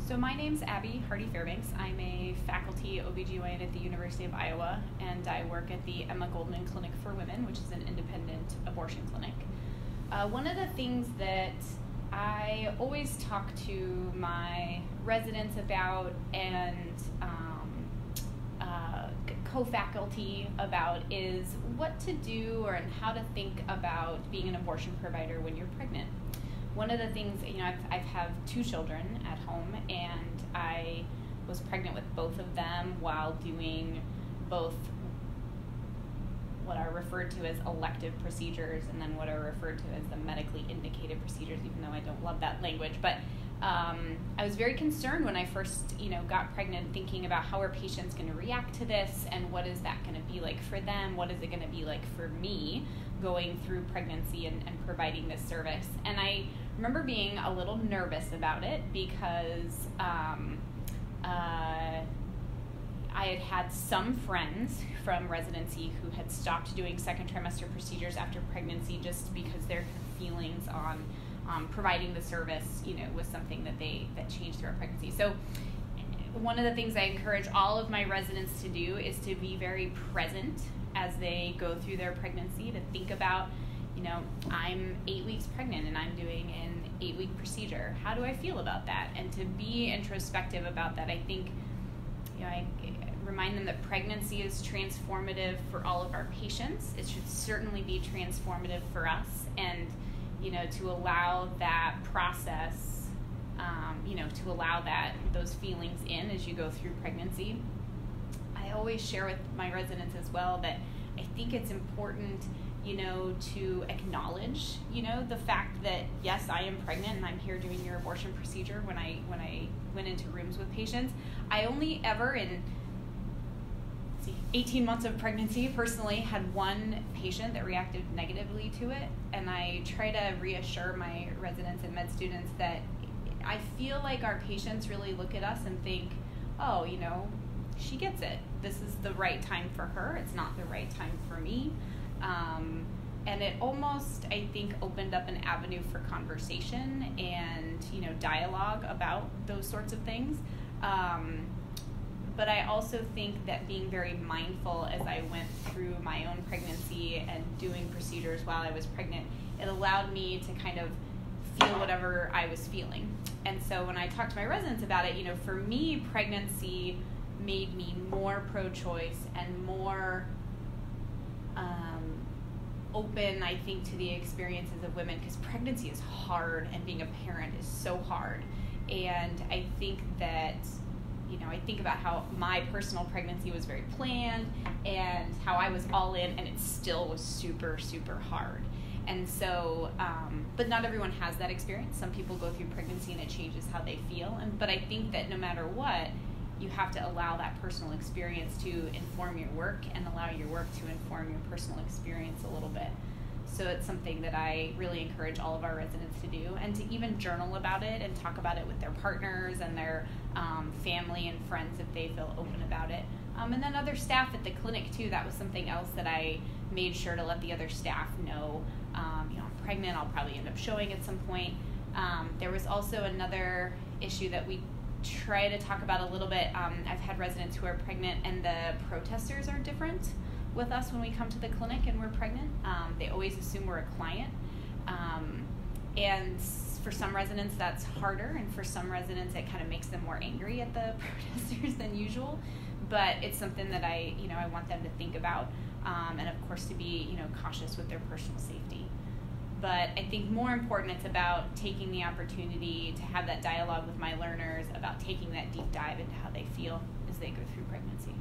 So my name's Abby Hardy-Fairbanks. I'm a faculty OBGYN at the University of Iowa, and I work at the Emma Goldman Clinic for Women, which is an independent abortion clinic. One of the things that I always talk to my residents about and co-faculty about is what to do and how to think about being an abortion provider when you're pregnant. One of the things, I've have two children at home, and I was pregnant with both of them while doing both what are referred to as elective procedures and then what are referred to as the medically indicated procedures, even though I don't love that language. But I was very concerned when I first, got pregnant, thinking about how are patients going to react to this, and what is that going to be like for them? What is it going to be like for me going through pregnancy and providing this service? And I remember being a little nervous about it because I had some friends from residency who had stopped doing second trimester procedures after pregnancy just because their feelings on providing the service, was something that changed throughout pregnancy. So one of the things I encourage all of my residents to do is to be very present as they go through their pregnancy, to think about, I'm 8 weeks pregnant and I'm doing an 8-week procedure. How do I feel about that? And to be introspective about that. I think, I remind them that pregnancy is transformative for all of our patients. It should certainly be transformative for us, and to allow that process, to allow those feelings in as you go through pregnancy. I always share with my residents as well that I think it's important, to acknowledge, the fact that yes, I am pregnant and I'm here doing your abortion procedure. When I went into rooms with patients, I only ever in 18 months of pregnancy personally had one patient that reacted negatively to it, and I try to reassure my residents and med students that I feel like our patients really look at us and think, oh, she gets it. This is the right time for her. It's not the right time for me. And it almost, I think, opened up an avenue for conversation and, dialogue about those sorts of things. But I also think that being very mindful as I went through my own pregnancy and doing procedures while I was pregnant, it allowed me to kind of feel whatever I was feeling. And so when I talked to my residents about it, for me, pregnancy made me more pro-choice and more open, I think, to the experiences of women, because pregnancy is hard and being a parent is so hard. And I think that, I think about how my personal pregnancy was very planned and how I was all in, and it still was super, super hard. And so, but not everyone has that experience. Some people go through pregnancy and it changes how they feel. But I think that no matter what, you have to allow that personal experience to inform your work and allow your work to inform your personal experience a little bit. So it's something that I really encourage all of our residents to do, and to even journal about it and talk about it with their partners and their family and friends if they feel open about it. And then other staff at the clinic too. That was something else that I made sure to let the other staff know. I'm pregnant, I'll probably end up showing at some point. There was also another issue that we try to talk about a little bit. I've had residents who are pregnant and the protesters are different with us when we come to the clinic and we're pregnant. They always assume we're a client. And for some residents that's harder, and for some residents it kind of makes them more angry at the protesters than usual. But it's something that I want them to think about, and of course to be, cautious with their personal safety. But I think more important, it's about taking the opportunity to have that dialogue with my learners about taking that deep dive into how they feel as they go through pregnancy.